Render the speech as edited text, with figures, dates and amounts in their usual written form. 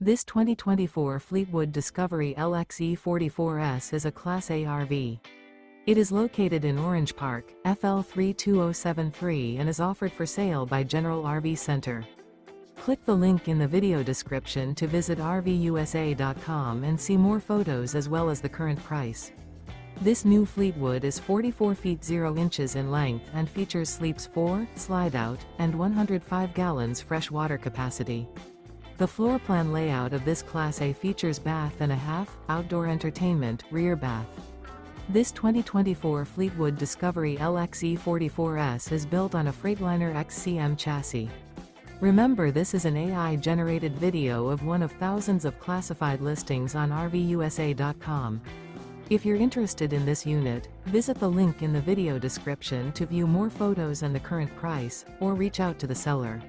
This 2024 Fleetwood Discovery LXE 44S is a Class A RV. It is located in Orange Park, FL 32073 and is offered for sale by General RV Center. Click the link in the video description to visit RVUSA.com and see more photos as well as the current price. This new Fleetwood is 44 feet 0 inches in length and features sleeps 4, Slideout, and 105 gallons fresh water capacity. The floor plan layout of this Class A features bath and a half, outdoor entertainment, rear bath. This 2024 Fleetwood Discovery LXE 44S is built on a Freightliner XCM chassis. Remember, this is an AI-generated video of one of thousands of classified listings on RVUSA.com. If you're interested in this unit, visit the link in the video description to view more photos and the current price, or reach out to the seller.